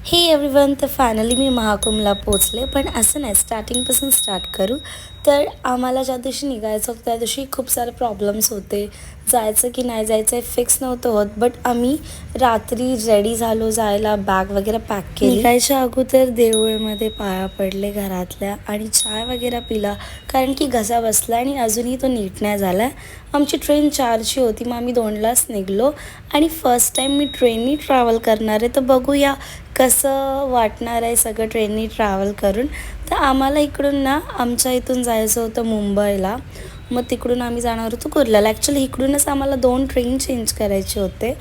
हे एव्हरीवन, तर फायनली मी महाकुंभला पोचले. पण असं नाही, स्टार्टिंगपासून स्टार्ट करू. तर आम्हाला ज्या दिवशी निघायचं होतं त्या दिवशी खूप सारे प्रॉब्लेम्स होते. जायचं की नाही जायचं हे फिक्स नव्हतं होत. बट आम्ही रात्री रेडी झालो जायला, बॅग वगैरे पॅक केली. निघायच्या अगोदर देऊळमध्ये पाया पडले घरातल्या आणि चाय वगैरे पिला, कारण की घसा बसला आणि अजूनही तो नीट नाही झाला. आमची ट्रेन 4ची होती, मग आम्ही 2लाच निघलो. आणि फर्स्ट टाईम मी ट्रेननी ट्रॅव्हल करणार आहे, तर बघूया कसं वाटणार आहे सगळं ट्रेननी ट्रॅव्हल करून. तर आम्हाला इकडून ना आमच्या इथून जायचं होतं मुंबईला. मग तिकडून आम्ही जाणार होतो कुर्ल्याला. ॲक्च्युली इकडूनच आम्हाला 2 ट्रेन चेंज करायचे होते.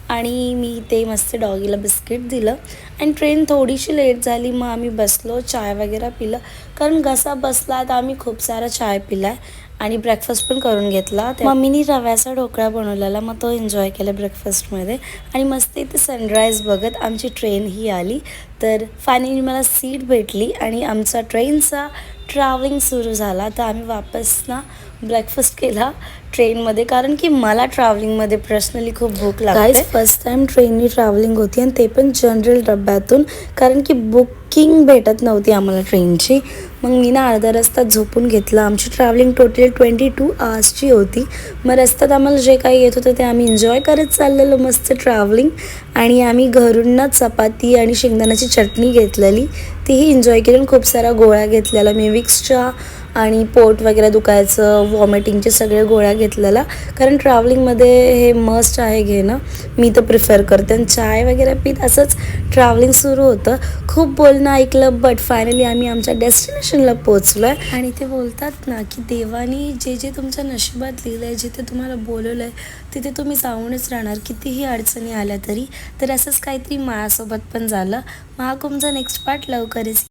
आणि मी ते मस्त डॉगीला बिस्किट दिलं आणि ट्रेन थोडीशी लेट झाली. मग आम्ही बसलो, चाय वगैरे पिलं, कारण घसा बसला तर आम्ही खूप सारा चाय पिला आहे आणि ब्रेकफास्ट पण करून घेतला. मम्मीनी रव्याचा ढोकळा बनवलेला, मग तो एन्जॉय केला ब्रेकफास्टमध्ये. आणि मस्त इथे सनराईज बघत आमची ट्रेन ही आली. तर फायनली मला सीट भेटली आणि आमचा ट्रेनचा ट्रॅव्हलिंग सुरू झाला. तर आम्ही वापस ना ब्रेकफास्ट केला ट्रेनमध्ये, कारण की मला ट्रॅव्हलिंगमध्ये पर्सनली खूप भूक लागते. फर्स्ट टाईम ट्रेननी ट्रॅव्हलिंग होती आणि ते पण जनरल डब्यातून, कारण की बुकिंग भेटत नव्हती आम्हाला ट्रेनची. मग मी ना अर्धा रस्ता झोपून घेतला. आमची ट्रॅव्हलिंग टोटल 22 आवर्सची होती. मग रस्त्यात आम्हाला जे काही येत होतं ते आम्ही एन्जॉय करत चाललेलो मस्त ट्रॅव्हलिंग. आणि आम्ही घरून ना चपाती आणि शेंगदाण्याची चटणी घेतलेली, तीही एन्जॉय केली. खूप साऱ्या गोळ्या घेतलेल्या, मिविक्सच्या, आणि पोट वगैरे दुखायचं, वॉमिटिंगचे सगळे गोळ्या घेतलेला, कारण ट्रॅव्हलिंगमध्ये हे मस्ट आहे घेणं. मी तर प्रिफर करते. आणि चाय वगैरे पीत असंच ट्रॅव्हलिंग सुरू होतं. खूप बोलणं ऐकलं, बट फायनली आम्ही आमच्या डेस्टिनेशनला पोचलो आहे. आणि ते बोलतात ना की देवानी जे जे तुमच्या नशिबात लिहिलं आहे, जिथे तुम्हाला बोलवलं आहे तिथे तुम्ही जाऊनच राहणार, कितीही अडचणी आल्या तरी. तर असंच काहीतरी माझ्यासोबत पण झालं. महाकुंभचा नेक्स्ट पार्ट लवकरच